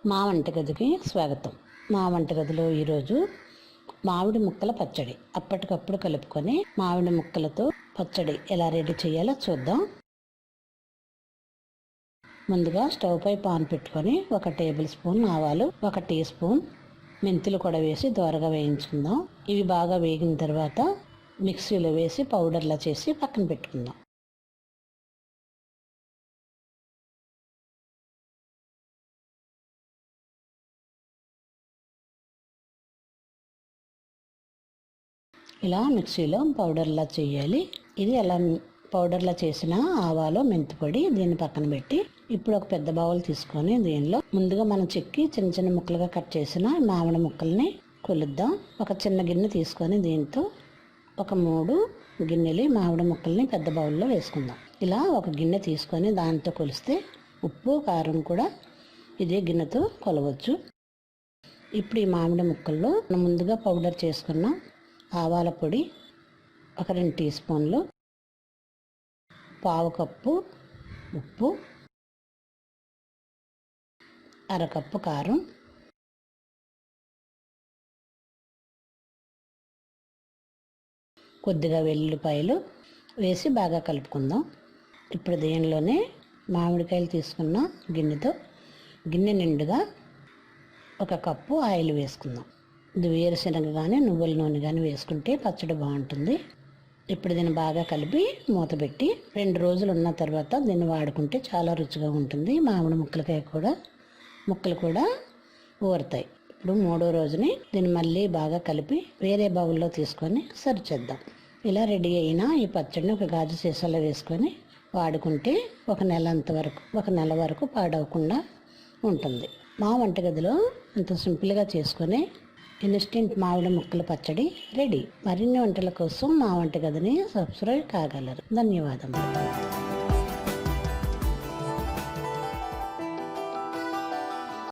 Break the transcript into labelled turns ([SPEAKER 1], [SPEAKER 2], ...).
[SPEAKER 1] మా వంటగదికి స్వాగతం. మా వంటగదిలో ఈరోజు మామిడి ముక్కల పచ్చడి అప్పటికప్పుడు కలుపుకొని మామిడి ముక్కలతో పచ్చడి ఎలా రెడీ చేయాలో చూద్దాం. ముందుగా స్టవ్ పై పాన్ పెట్టుకొని 1 టేబుల్ స్పూన్ ఆవాలు, 1 టీ స్పూన్ మెంతులు కూడా వేసి దోరగా వేయించుకుందాం. ఇవి బాగా వేగిన తర్వాత మిక్సీలో వేసి పౌడర్లా చేసి పక్కన పెట్టుకుందాం. ఇలా మిక్సీలో పౌడర్లా చేయాలి. ఇది అలా పౌడర్లా చేసిన ఆవాలు, మెంతి పొడి దీన్ని పక్కన పెట్టి ఇప్పుడు ఒక పెద్ద బౌల్ తీసుకొని దీనిలో ముందుగా మనం చెక్కి చిన్న చిన్న ముక్కలుగా కట్ చేసిన మామిడి ముక్కల్ని కొలుద్దాం. ఒక చిన్న గిన్నె తీసుకొని దీంతో ఒక 3 గిన్నెలు మామిడి ముక్కల్ని పెద్ద బౌల్లో వేసుకుందాం. ఇలా ఒక గిన్నె తీసుకొని దాంతో కొలిస్తే ఉప్పు, కారం కూడా ఇదే గిన్నెతో కొలవచ్చు. ఇప్పుడు ఈ మామిడి ముక్కల్లో ముందుగా పౌడర్ చేసుకున్న ఆవాల పొడి ఒక 2 టీ స్పూన్లు, 1/2 కప్పు ఉప్పు, 1/2 కప్పు కారం, కొద్దిగా వెల్లుల్లిపాయలు వేసి బాగా కలుపుకుందాం. ఇప్పుడు దీనిలోనే మామిడికాయలు తీసుకున్న గిన్నె నిండుగా 1 కప్పు ఆయిల్ వేసుకుందాం. ఇది వేరుశనగ కానీ నువ్వుల నూనె కానీ వేసుకుంటే పచ్చడి బాగుంటుంది. ఇప్పుడు దీన్ని బాగా కలిపి మూత పెట్టి 2 రోజులు ఉన్న తర్వాత దీన్ని వాడుకుంటే చాలా రుచిగా ఉంటుంది. మామిడి ముక్కలు కూడా ఊరుతాయి. ఇప్పుడు 3వ రోజుని దీన్ని మళ్ళీ బాగా కలిపి వేరే బౌల్లో తీసుకొని సర్వ్ చేద్దాం. ఇలా రెడీ అయిన ఈ పచ్చడిని ఒక గాజు సీసాలో వేసుకొని వాడుకుంటే 1 నెల వరకు పాడవకుండా ఉంటుంది. మా వంటగదిలో అంత సింపుల్గా చేసుకొని ఇన్స్టెంట్ మామిడి ముక్కల పచ్చడి రెడీ. మరిన్ని వంటల కోసం మా వంటగదిని సబ్స్క్రైబ్ కాగలరు. ధన్యవాదములు.